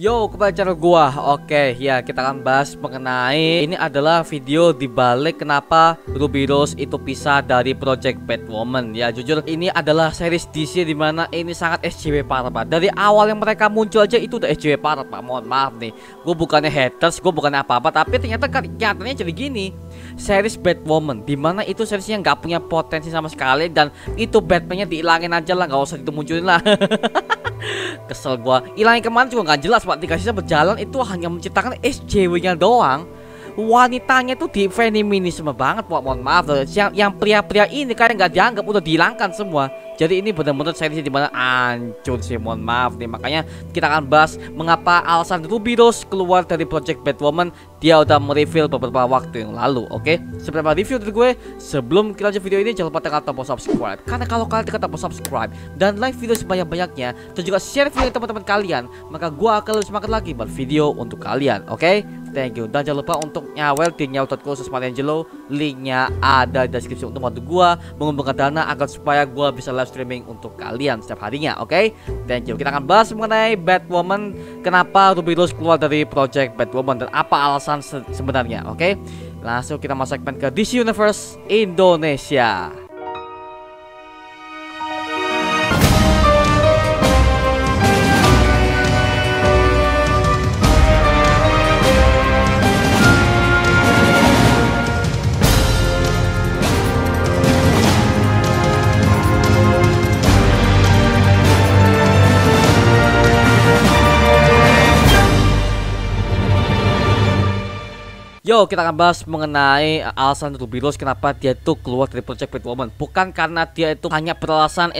Yo, kembali channel gua. Oke, ya kita akan bahas mengenai ini adalah video dibalik kenapa Ruby Rose itu pisah dari Project Batwoman. Ya, jujur ini adalah series DC dimana ini sangat SJW parah, Pak. Dari awal yang mereka muncul aja itu udah SJW parah, Pak. Mohon maaf nih. Gue bukannya haters, gue bukannya apa-apa, tapi ternyata kenyataannya jadi gini. Series Batwoman dimana itu seriesnya nggak punya potensi sama sekali, dan itu Batman-nya dihilangin aja lah, nggak usah dimunculin lah. Kesel gua. Ilangin kemana juga nggak jelas, Pak. 3 season berjalan itu hanya menciptakan SJW-nya doang. Wanitanya tuh di feminisme banget, Pak. Mohon maaf loh. Yang pria-pria ini kayak nggak dianggap, udah dihilangkan semua. Jadi ini benar-benar series dimana hancur sih, mohon maaf nih. Makanya kita akan bahas mengapa alasan Ruby Rose keluar dari Project Batwoman. Dia udah mereveal beberapa waktu yang lalu. Oke, seberapa review dari gue. Sebelum kita lanjut video ini, jangan lupa tekan tombol subscribe. Karena kalau kalian tekan tombol subscribe dan like video sebanyak-banyaknya, dan juga share video teman-teman kalian, maka gue akan lebih semangat lagi buat video untuk kalian. Oke, thank you. Dan jangan lupa untuk nyawel di nyaw.co/Angelo. Linknya ada di deskripsi untuk bantu gue mengumpulkan dana agar supaya gue bisa live streaming untuk kalian setiap harinya. Oke, thank you. Kita akan bahas mengenai Batwoman, kenapa Ruby Rose keluar dari Project Batwoman dan apa alasan sebenarnya. Oke, langsung kita masuk segmen ke DC Universe Indonesia. Yo, kita akan bahas mengenai alasan Ruby Rose kenapa dia itu keluar dari Project Batwoman. Bukan karena dia itu hanya beralasan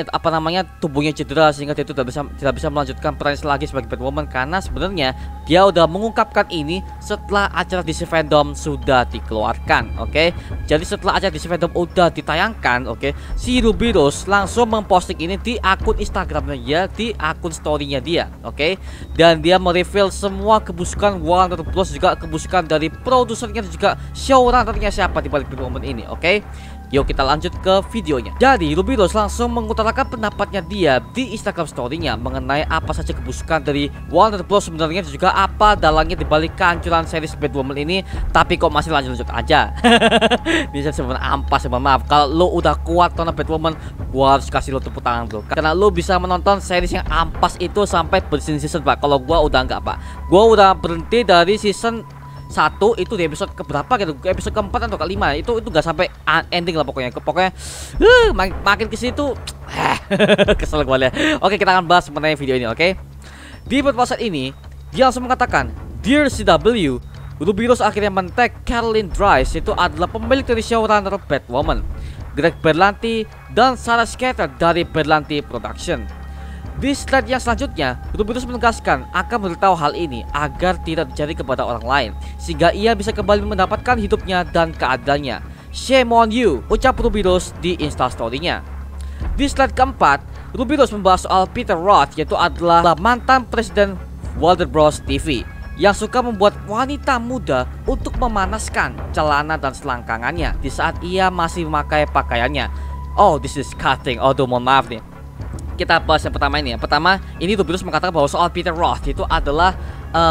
tubuhnya cedera sehingga dia itu tidak bisa melanjutkan perannya lagi sebagai Batwoman, karena sebenarnya dia udah mengungkapkan ini setelah acara DC Fandom sudah dikeluarkan. Oke, jadi setelah acara DC Fandom udah ditayangkan, oke, si Ruby Rose langsung memposting ini di akun Instagramnya dia, di akun storynya dia. Oke, dan dia mereveal semua kebusukan Warner Bros, juga kebusukan dari produsernya dan juga showrunnernya siapa di balik Batwoman ini. Oke, yuk kita lanjut ke videonya. Jadi Ruby Rose langsung mengutarakan pendapatnya dia di Instagram story-nya mengenai apa saja kebusukan dari Warner Bros sebenarnya, dan juga apa dalangnya di balik kehancuran series Batwoman ini. Tapi kok masih lanjut aja. Bisa sebenarnya ampas, maaf. Kalau lo udah kuat nonton Batwoman, gua harus kasih lo tepuk tangan, bro, karena lo bisa menonton series yang ampas itu sampai berseason, Pak. Kalau gua udah enggak, Pak. Gua udah berhenti dari season 1 itu di episode keberapa gitu, episode keempat atau kelima, itu gak sampai ending lah pokoknya. Makin ke situ kesel gue liat. Oke, kita akan bahas mengenai video ini. Oke, di podcast ini dia langsung mengatakan, "Dear CW, Ruby Rose akhirnya men-tag Caroline Dries, itu adalah pemilik dari showrunner Batwoman, Greg Berlanti dan Sarah Scatter dari Berlanti Production." Di slide yang selanjutnya, Ruby Rose menegaskan akan memberitahu hal ini agar tidak terjadi kepada orang lain, sehingga ia bisa kembali mendapatkan hidupnya dan keadilannya. "Shame on you," ucap Ruby Rose di Instastory-nya. Di slide keempat, Ruby Rose membahas soal Peter Roth, yaitu adalah mantan presiden Warner Bros TV yang suka membuat wanita muda untuk memanaskan celana dan selangkangannya di saat ia masih memakai pakaiannya. Oh, this is cutting. Oh, mohon maaf nih. Kita bahas yang pertama ini. Yang pertama, ini Ruby Rose mengatakan bahwa soal Peter Roth itu adalah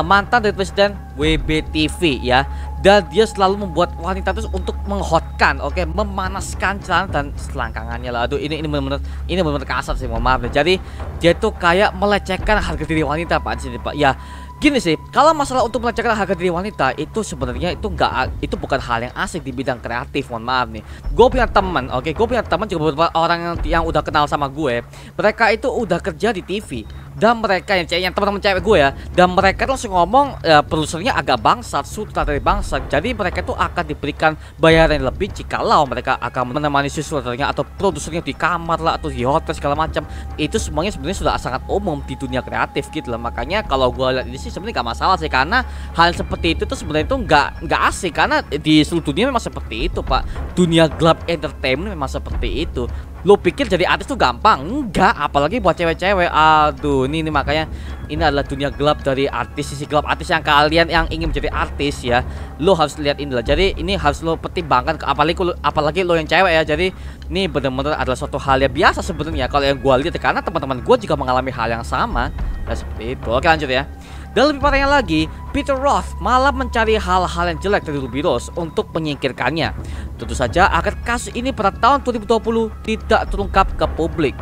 mantan dari presiden WBTV ya, dan dia selalu membuat wanita itu untuk menghotkan, oke, memanaskan celana dan selangkangannya lah. Aduh, ini benar-benar kasar sih, mohon maaf. Jadi dia tuh kayak melecehkan harga diri wanita, Pak, di sini, Pak. Ya, gini sih, kalau masalah untuk melecehkan harga diri wanita itu sebenarnya itu bukan hal yang asik di bidang kreatif, mohon maaf nih. Gue punya teman, oke, gue punya teman juga beberapa orang yang udah kenal sama gue. Mereka itu udah kerja di TV, dan mereka yang teman-teman cewek gue ya, dan mereka langsung ngomong produsernya agak bangsat, sutradara bangsat. Jadi mereka itu akan diberikan bayaran yang lebih jikalau mereka akan menemani si sutradaranya atau produsernya di kamar lah atau di hotel segala macam. Itu semuanya sebenarnya sudah sangat umum di dunia kreatif gitu lah. Makanya kalau gue lihat ini sih sebenarnya gak masalah sih, karena hal seperti itu tuh sebenarnya itu nggak asik, karena di seluruh dunia memang seperti itu, Pak. Dunia gelap entertainment memang seperti itu. Lo pikir jadi artis tuh gampang? Enggak, apalagi buat cewek-cewek. Aduh, ini makanya ini adalah dunia gelap dari artis, sisi gelap artis yang kalian yang ingin menjadi artis ya. Lo harus lihat inilah. Jadi ini harus lo pertimbangkan, apalagi lo yang cewek ya. Jadi ini benar-benar adalah suatu hal yang biasa sebenarnya kalau yang gue lihat, karena teman-teman gue juga mengalami hal yang sama. Nah, seperti itu. Oke, lanjut ya. Dan lebih parahnya lagi, Peter Roth malah mencari hal-hal yang jelek dari Ruby Rose untuk menyingkirkannya. Tentu saja agar kasus ini pada tahun 2020 tidak terungkap ke publik.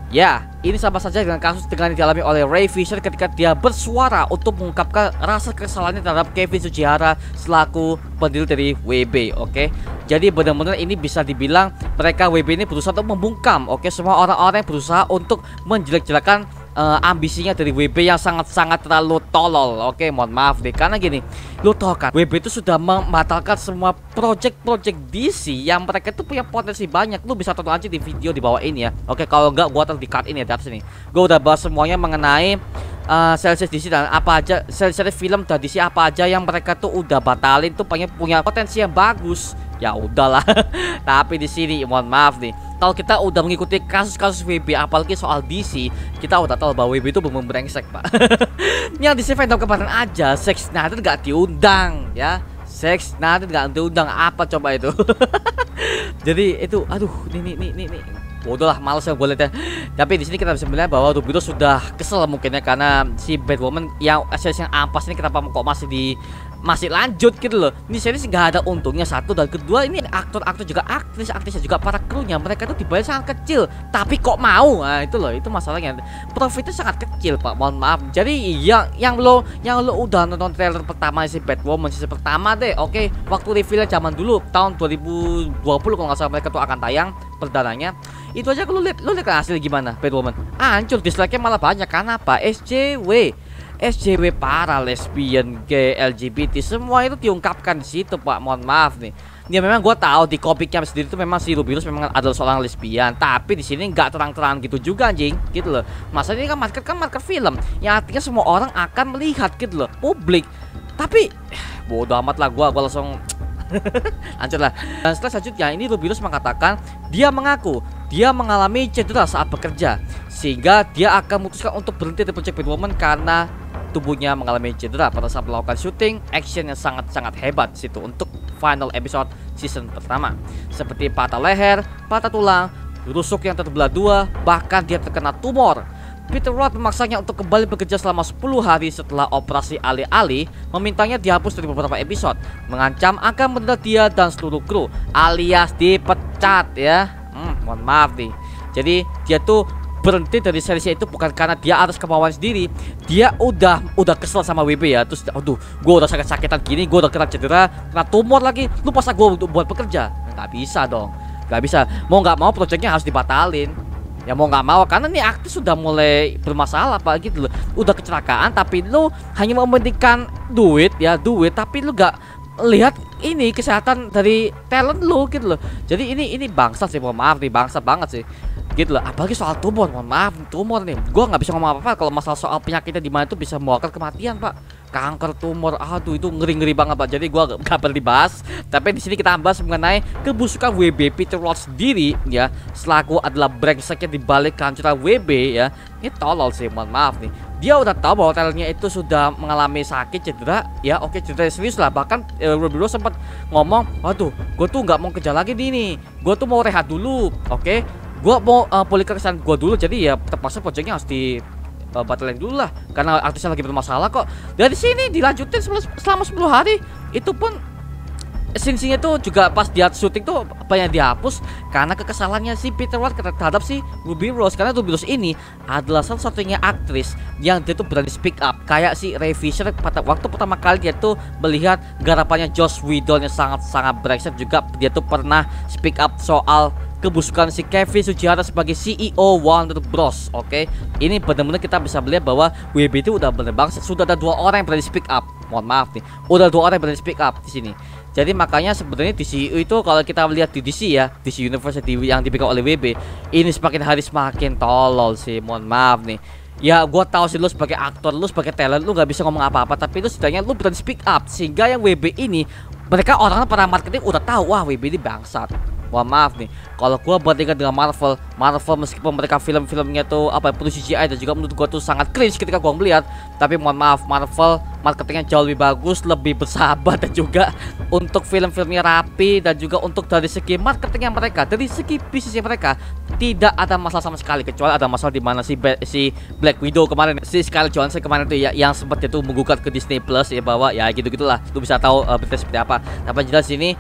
Ya, ini sama saja dengan kasus yang dialami oleh Ray Fisher ketika dia bersuara untuk mengungkapkan rasa kesalahannya terhadap Kevin Sugihara selaku pendiri dari WB. Oke, jadi benar-benar ini bisa dibilang mereka WB ini berusaha untuk membungkam, oke, semua orang-orang yang berusaha untuk menjelek-jelekan ambisinya dari WB yang sangat-sangat terlalu tolol. Oke, mohon maaf deh, karena gini, lo tau kan, WB itu sudah membatalkan semua project-project DC yang mereka itu punya potensi banyak. Lu bisa tonton aja di video di bawah ini ya. Oke, kalau enggak gua taruh di card ini ya, di atas ini. Gua udah bahas semuanya mengenai series DC dan apa aja series film dan DC apa aja yang mereka tuh udah batalin tuh punya potensi yang bagus. Ya udahlah. Tapi di sini mohon maaf nih, kalau kita udah mengikuti kasus-kasus WB apalagi soal DC, kita udah tahu bahwa WB itu belum brengsek, Pak. Yang DC fandom kemarin aja Zack Snyder gak diundang ya. Zack Snyder gak diundang, apa coba itu. Jadi itu aduh, nih. Udahlah, males yang gue lihat ya. Tapi di sini kita bisa melihat bahwa Ruby Rose sudah kesel mungkin ya, karena si Batwoman yang series yang ampas ini kenapa kok masih lanjut gitu loh. Ini series nggak ada untungnya, satu, dan kedua ini aktor-aktor juga aktrisnya juga para krunya mereka tuh dibayar sangat kecil, tapi kok mau. Nah itu loh, itu masalahnya, profitnya sangat kecil, Pak, mohon maaf. Jadi yang lo udah nonton trailer pertama si Batwoman season pertama deh, oke, waktu reveal zaman dulu tahun 2020 kalau nggak salah mereka tuh akan tayang perdananya. Itu aja lu lihat hasil gimana Batwoman, hancur, dislike-nya malah banyak. Karena apa? SJW para lesbian, gay, LGBT semua itu diungkapkan di situ, Pak. Mohon maaf nih. Ya memang gue tahu di komiknya sendiri itu memang si Ruby Rose memang adalah seorang lesbian, tapi di sini nggak terang-terangan gitu juga, anjing, gitu loh. Masalahnya ini kan market film, yang artinya semua orang akan melihat gitu loh, publik. Tapi bodoh amat lah, gue langsung hancur lah. Dan setelah selanjutnya ini Ruby Rose mengatakan dia mengaku dia mengalami cedera saat bekerja, sehingga dia akan memutuskan untuk berhenti dari Project Batwoman karena tubuhnya mengalami cedera pada saat melakukan syuting action yang sangat-sangat hebat situ untuk final episode season pertama, seperti patah leher, patah tulang, rusuk yang terbelah dua, bahkan dia terkena tumor. Peter Roth memaksanya untuk kembali bekerja selama 10 hari setelah operasi alih-alih, memintanya dihapus dari beberapa episode, mengancam akan mendenda dia dan seluruh kru alias dipecat ya. Mohon maaf nih. Jadi dia tuh berhenti dari seriesnya itu bukan karena dia atas kemauan sendiri. Dia udah kesel sama WB ya. Terus aduh, gue udah sakit-sakitan gini, gue udah kena cedera, kena tumor lagi, lu paksa gue untuk buat bekerja. Nggak bisa dong, nggak bisa. Mau nggak mau proyeknya harus dibatalin. Ya mau nggak mau, karena nih aktif sudah mulai bermasalah, Pak, gitu loh. Udah kecelakaan tapi lu hanya mementingkan duit, tapi lu nggak lihat ini kesehatan dari talent lu gitu loh. Jadi ini bangsat sih, mohon maaf nih, bangsat banget sih gitu loh. Apalagi soal tumor, mohon maaf, tumor nih, gua nggak bisa ngomong apa-apa kalau masalah soal penyakitnya di mana itu bisa membawakan kematian, Pak. Kanker, tumor, aduh itu ngeri banget, Pak. Jadi gua gak perlu dibahas. Tapi di sini kita bahas mengenai kebusukan WB. Peter Roth sendiri ya selaku adalah brengseknya di balik kehancuran WB ya. Ini tolol sih, mohon maaf nih. Dia udah tahu bahwa talentnya itu sudah mengalami sakit, cedera ya, oke, cedera serius lah. Bahkan Ruby Rose sempat ngomong, waduh, gue tuh nggak mau kerja lagi nih, gue tuh mau rehat dulu, oke, gue mau pulihkan kesehatan gue dulu. Jadi ya terpaksa proyeknya harus batalin dulu lah karena artisnya lagi bermasalah kok. Dari sini dilanjutin selama 10 hari. Itu pun scene-nya tuh juga pas dia syuting tuh banyak dihapus karena kekesalannya si Peter Roth terhadap si Ruby Rose. Karena Ruby Rose ini adalah satu-satunya aktris yang dia tuh berani speak up, kayak si Ray Fisher pada waktu pertama kali dia tuh melihat garapannya Joss Whedon yang sangat-sangat brengsek. Juga dia tuh pernah speak up soal kebusukan si Kevin Sugihara sebagai CEO Warner Bros. Oke, ini benar-benar kita bisa melihat bahwa WB itu udah bener banget. Sudah ada 2 orang yang berani speak up. Mohon maaf nih, udah 2 orang yang berani speak up di sini. Jadi makanya sebenarnya DCU itu kalau kita lihat di DC ya, DC Universe yang dipegang oleh WB, ini semakin hari semakin tolol sih. Mohon maaf nih. Ya gua tahu sih lu sebagai aktor, lu sebagai talent, lu nggak bisa ngomong apa-apa, tapi lu setidaknya lu berani speak up sehingga yang WB ini mereka orang para marketing udah tahu, wah WB ini bangsat. Mohon maaf nih, kalau gua bandingkan dengan Marvel meskipun mereka film-filmnya tuh penuh CGI dan juga menurut gua tuh sangat cringe ketika gua melihat, tapi mohon maaf, Marvel marketingnya jauh lebih bagus, lebih bersahabat dan juga untuk film-filmnya rapi, dan juga untuk dari segi marketingnya mereka, dari segi bisnisnya mereka tidak ada masalah sama sekali, kecuali ada masalah di mana si Black Widow kemarin, si Scarlett Johansson kemarin tuh ya, yang sempat itu menggugat ke Disney Plus ya, bahwa ya gitu-gitulah, lu bisa tahu berita seperti apa. Tapi jelas ini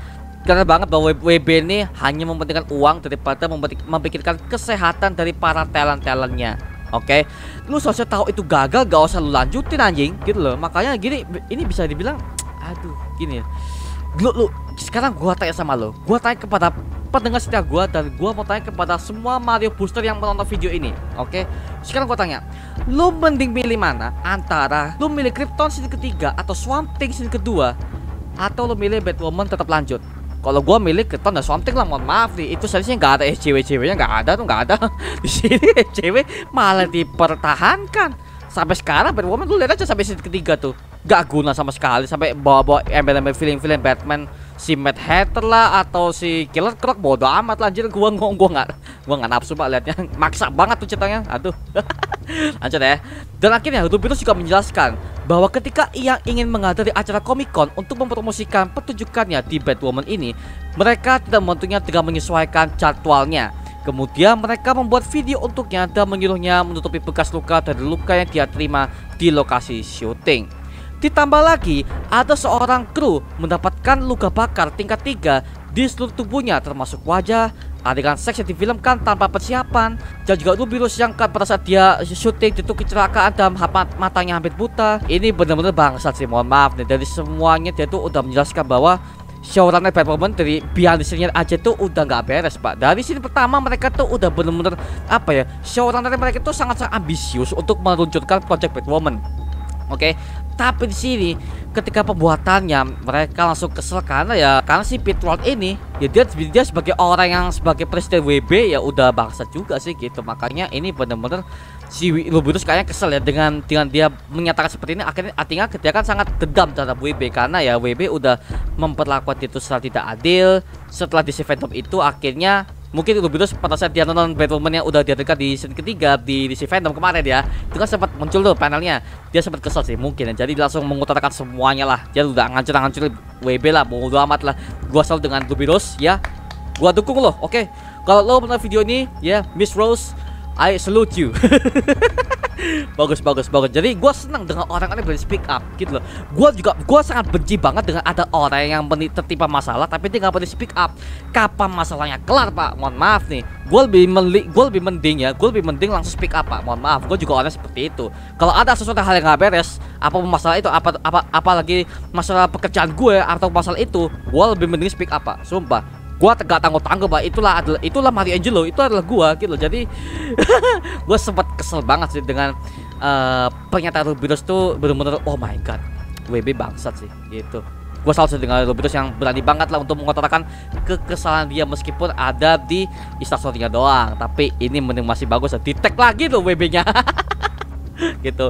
karena banget bahwa WB ini hanya mementingkan uang daripada memikirkan kesehatan dari para talent-talentnya. Oke, lu seharusnya tahu itu gagal, gak usah lu lanjutin anjing gitu loh. Makanya gini, ini bisa dibilang aduh gini. Lu sekarang gua tanya sama lu, gua tanya kepada pendengar setia gua, dan gua mau tanya kepada semua Mario booster yang menonton video ini. Oke, sekarang gua tanya, lu mending pilih mana antara lu milih Krypton scene ketiga atau Swamp Thing scene kedua, atau lu milih Batwoman tetap lanjut? Kalau gua milih Krypton dan Swamp Thing lah, mohon maaf nih, itu seharusnya nggak ada SJW-nya, nggak ada tuh, nggak ada. Di sini SJW malah dipertahankan sampai sekarang. Batwoman lu lihat aja sampai scene ketiga tuh nggak guna sama sekali, sampai bawa-bawa embel-embel film-film Batman, si Mad Hatter lah atau si Killer Croc, bodo amat lah anjir. Gua nggak nafsu pak liatnya, maksa banget tuh ceritanya. Aduh. Lanjut ya. Dan akhirnya Rubiros juga menjelaskan bahwa ketika ia ingin menghadiri acara Comic Con untuk mempromosikan pertunjukannya di Batwoman ini, mereka tidak membantunya dengan menyesuaikan jadwalnya. Kemudian mereka membuat video untuknya dan menyuruhnya menutupi bekas luka dari luka yang dia terima di lokasi syuting. Ditambah lagi, ada seorang kru mendapatkan luka bakar tingkat 3 di seluruh tubuhnya, termasuk wajah, adegan seks yang difilmkan tanpa persiapan, dan juga Rubiros yang pada saat dia syuting itu kecelakaan dan matanya hampir buta. Ini benar-benar bangsat sih, mohon maaf nih. Dari semuanya dia tuh udah menjelaskan bahwa showrunner Batwoman dari behind the scene aja tuh udah nggak beres pak. Dari scene pertama mereka tuh udah bener-bener apa ya, showrunner mereka tuh sangat-sangat ambisius untuk meluncurkan project Batwoman. Oke, tapi di sini ketika pembuatannya mereka langsung kesel karena si Pete Ward ini ya dia sebagai orang yang sebagai presiden WB ya udah bangsat juga sih gitu. Makanya ini bener-bener si Rubiros kayaknya kesel ya dengan dia menyatakan seperti ini. Artinya dia kan sangat dendam terhadap WB karena ya WB udah memperlakukan itu secara tidak adil. Setelah di Phantom itu akhirnya mungkin Rubiros pada saat dia nonton Batwoman yang udah dihadirkan di scene ketiga di Phantom kemarin ya, itu kan sempat muncul tuh panelnya, dia sempat kesel sih mungkin ya. Jadi langsung mengutarakan semuanya lah, dia udah ngancur WB lah, bodo amat lah. Gua selalu dengan Rubiros ya, gua dukung lo. Oke, kalau lo menonton video ini ya, Miss Rose, I salute you. Bagus. Jadi gue senang dengan orang-orang yang berani speak up gitu loh. Gue sangat benci banget dengan ada orang yang tertimpa masalah tapi dia nggak berani speak up. Kapan masalahnya kelar pak? Mohon maaf nih. Gue lebih mending langsung speak up pak. Mohon maaf, gue juga orang seperti itu. Kalau ada sesuatu hal yang nggak beres, apa masalah itu, apalagi masalah pekerjaan gue atau masalah itu, gue lebih mending speak up pak. Sumpah. Gua gak tangguh-tangguh pak, itulah Mario Angelo, itu adalah gua gitu loh. Jadi gua sempat kesel banget sih dengan pernyataan Rubiros tuh, bener-bener oh my god, WB bangsat sih gitu. Gua selalu dengan Rubiros yang berani banget lah untuk mengutarakan kekesalan dia meskipun ada di instastorynya doang. Tapi ini mending masih bagus ya, di tag lagi tuh WB-nya. Gitu.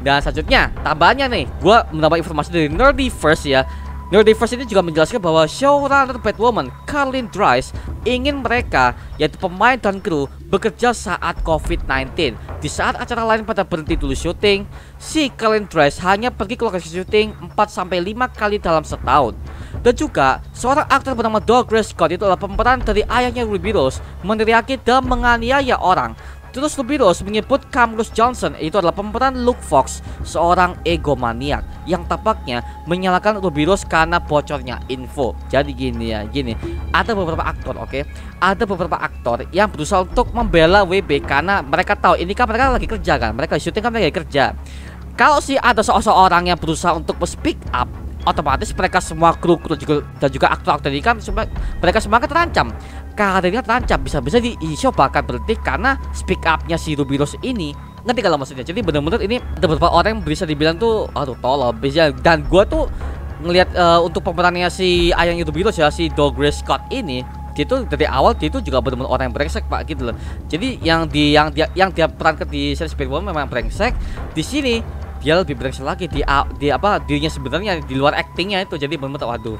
Dan selanjutnya tambahannya nih, gua mendapat informasi dari Nerdiverse ya. Nerdiverse ini juga menjelaskan bahwa showrunner Batwoman, Carlin Dries, ingin mereka, yaitu pemain dan kru, bekerja saat COVID-19. Di saat acara lain pada berhenti dulu syuting, si Carlin Dries hanya pergi ke lokasi syuting 4-5 kali dalam setahun. Dan juga, seorang aktor bernama Douglas Scott itu adalah pemeran dari ayahnya Rubiros, meneriaki dan menganiaya orang. Terus Rubiros menyebut Camrus Johnson itu adalah pemeran Luke Fox, seorang egomaniak yang tampaknya menyalahkan Rubiros karena bocornya info. Jadi gini, ada beberapa aktor, ada beberapa aktor yang berusaha untuk membela WB karena mereka tahu ini kan mereka lagi kerja kan, mereka syuting kan mereka lagi kerja. Kalau ada seseorang yang berusaha untuk speak up, otomatis mereka semua kru dan juga aktor-aktor ini kan mereka semua terancam. Karirnya terancam, bisa-bisa di show bahkan berhenti karena speak up-nya si Rubiros ini. Ngerti kalau maksudnya? Jadi bener-bener ini ada beberapa orang yang bisa dibilang tuh aduh tolol bisa. Dan gua tuh ngelihat untuk pemerannya si ayahnya Rubiros ya, si Douglas Scott ini, dia tuh dari awal dia tuh juga benar-benar orang yang brengsek pak gitu loh. Jadi yang dia perankan di series Batwoman memang brengsek. Di sini dia lebih brengsek lagi di dirinya sebenarnya di luar actingnya itu. Jadi benar-benar waduh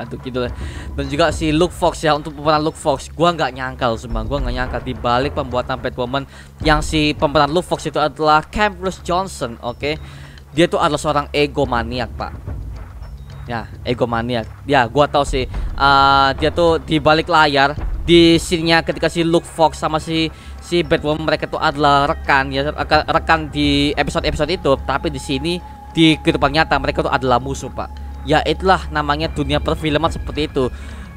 gitu lah. Dan juga si Luke Fox ya, untuk pemeran Luke Fox gua nggak nyangkal di balik pembuatan Batwoman yang si pemeran Luke Fox itu adalah Camrus Johnson. Dia tuh adalah seorang egomaniak pak. Ya, egomaniac. Ya, gua tahu sih. Dia tuh di balik layar di scene-nya ketika si Luke Fox sama si Batwoman mereka tuh adalah rekan ya, rekan di episode-episode itu, tapi di sini di kehidupan nyata mereka tuh adalah musuh, Pak. Ya itulah namanya dunia perfilman seperti itu.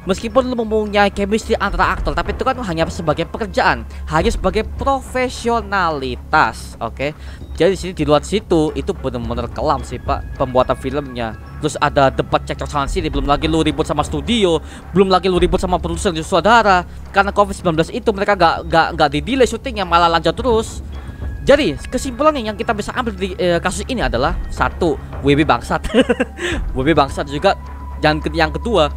Meskipun lu mempunyai chemistry antara aktor, tapi itu kan hanya sebagai pekerjaan, hanya sebagai profesionalitas, oke? Jadi di sini di luar situ itu benar-benar kelam sih, Pak, pembuatan filmnya. Terus ada debat cekcok sana sini, belum lagi lu ribut sama studio, belum lagi lu ribut sama produser dan saudara. Karena COVID-19 itu mereka gak di-delay syutingnya, malah lanjut terus. Jadi kesimpulannya yang kita bisa ambil di kasus ini adalah satu, WB bangsat. WB bangsat juga. Dan yang kedua,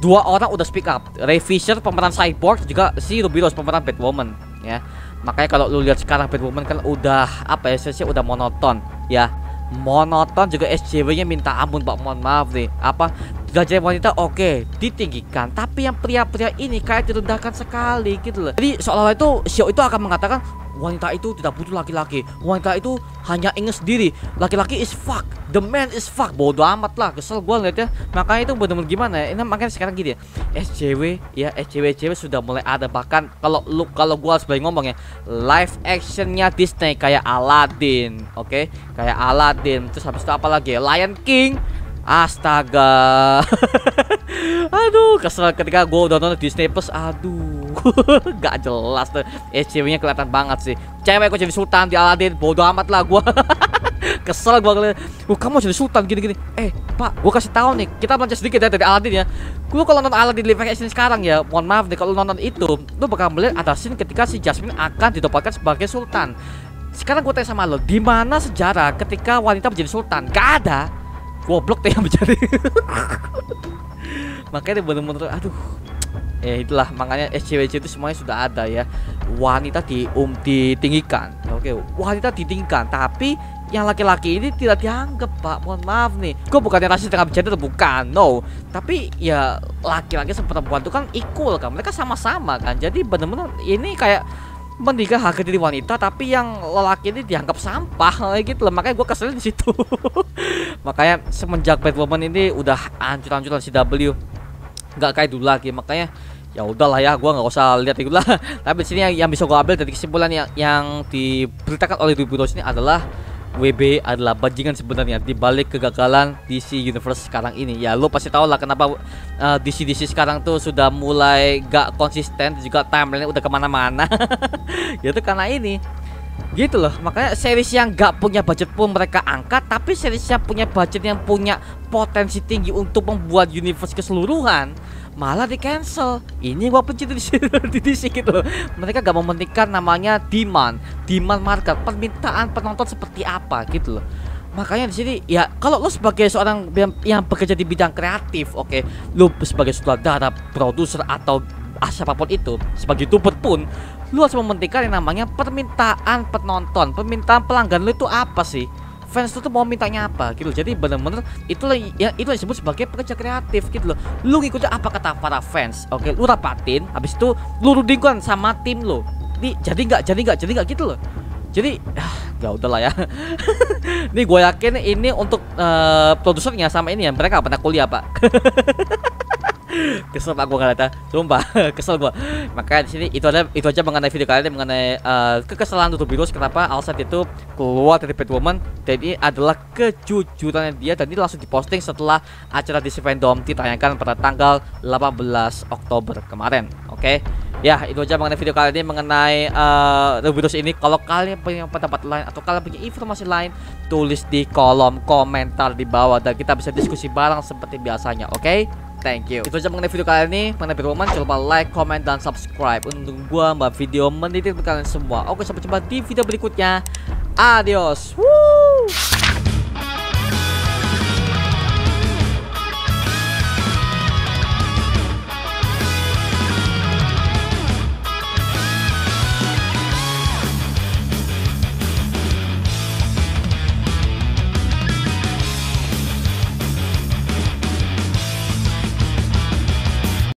dua orang udah speak up, Ray Fisher pemeran Cyborg, juga si Ruby Rose pemeran Batwoman ya. Makanya kalau lu lihat sekarang Batwoman kan udah apa ya, saya udah monoton ya. Monoton, juga SJW-nya minta ampun, Pak, mohon maaf nih. Apa derajat wanita oke, ditinggikan, tapi yang pria-pria ini kayak direndahkan sekali gitu loh. Jadi seolah-olah itu show itu akan mengatakan wanita itu tidak butuh laki-laki, wanita itu hanya ingin sendiri, laki-laki is fuck, the man is fuck. Bodoh amat lah, kesel gue ngeliatnya. Makanya itu bener-bener gimana ya, ini makanya sekarang gini ya, SJW ya, SJW sudah mulai ada. Bahkan kalau gue sebagai ngomong ya, live actionnya Disney kayak Aladdin, oke? Kayak Aladdin. Terus habis itu apa lagi ya, Lion King. Astaga. Aduh, kesel ketika gue udah nonton Disney Plus. Aduh, gak jelas tuh. SJW-nya kelihatan banget sih. Cewek kok jadi sultan di Aladdin, bodoh amat lah gue. Kesel gue ngeliat, kamu jadi sultan gini-gini. Pak, gue kasih tahu nih, kita belajar sedikit ya dari Aladdin ya. Lu kalau nonton Aladdin live action sekarang ya, mohon maaf nih, kalau nonton itu, lu bakal melihat ada scene ketika si Jasmine akan ditempatkan sebagai sultan. Sekarang gue tanya sama lo, di mana sejarah ketika wanita menjadi sultan? Gak ada. Goblok deh yang menjadi. Makanya bener-bener aduh. Itulah makanya SJW itu semuanya sudah ada ya. Wanita ditinggikan. Oke, wanita ditinggikan, tapi yang laki-laki ini tidak dianggap, Pak. Mohon maaf nih. Gue bukannya rasis dengan gender, bukan. No. Tapi ya laki-laki sama perempuan itu kan equal kan. Mereka sama-sama kan. Jadi bener-bener ini kayak mendingan harga diri wanita, tapi yang lelaki ini dianggap sampah gitu loh. Makanya gue keselin di situ. Makanya semenjak Batwoman ini udah hancur-hancuran CW, nggak kayak dulu lagi. Makanya ya udahlah ya, gue nggak usah lihat itu lah. Tapi di sini yang bisa gue ambil dari kesimpulan yang diberitakan oleh Ruby Rose ini adalah WB adalah bajingan sebenarnya di balik kegagalan DC Universe sekarang ini. Ya lo pasti tahu lah kenapa DC sekarang tuh sudah mulai gak konsisten, juga timeline udah kemana-mana. Ya itu karena ini gitu loh. Makanya series yang gak punya budget pun mereka angkat, tapi series yang punya budget, yang punya potensi tinggi untuk membuat universe keseluruhan, malah di cancel. Ini gua pencet di DC gitu loh. Mereka gak mementingkan namanya demand market, permintaan penonton seperti apa gitu loh. Makanya di sini ya, kalau lo sebagai seorang yang bekerja di bidang kreatif, oke, lo sebagai sutradara, produser atau siapapun itu, sebagai YouTuber pun, lo harus mementingkan yang namanya permintaan penonton, permintaan pelanggan lo itu apa sih? Fans tuh mau mintanya apa gitu. Jadi bener-bener itulah ya, itu disebut sebagai pekerja kreatif gitu loh. Lu ngikutin apa kata para fans, oke, lu rapatin, habis itu lu rundingkan sama tim lo. Jadi nggak gitu loh. Jadi gak udahlah ya. Nih gue yakin ini untuk produsernya sama ini ya, mereka gak pernah kuliah, Pak. Kesel Pak gue ngeliatnya, sumpah. Kesel gue. Makanya di sini itu aja mengenai video kali ini, mengenai kekesalan Ruby Rose, kenapa alasan itu keluar dari Batwoman. Jadi adalah kejujurannya dia, dan ini langsung diposting setelah acara DC Fandom ditayangkan pada tanggal 18 Oktober kemarin. Oke. Ya, itu aja mengenai video kali ini mengenai Ruby Rose ini. Kalau kalian punya pendapat lain atau kalian punya informasi lain, tulis di kolom komentar di bawah dan kita bisa diskusi bareng seperti biasanya. Oke? Thank you. Itu aja mengenai video kali ini mengenai Batwoman. Jangan lupa like, comment, dan subscribe untuk gua membuat video mendidik kalian semua. Oke, sampai jumpa di video berikutnya. Adios.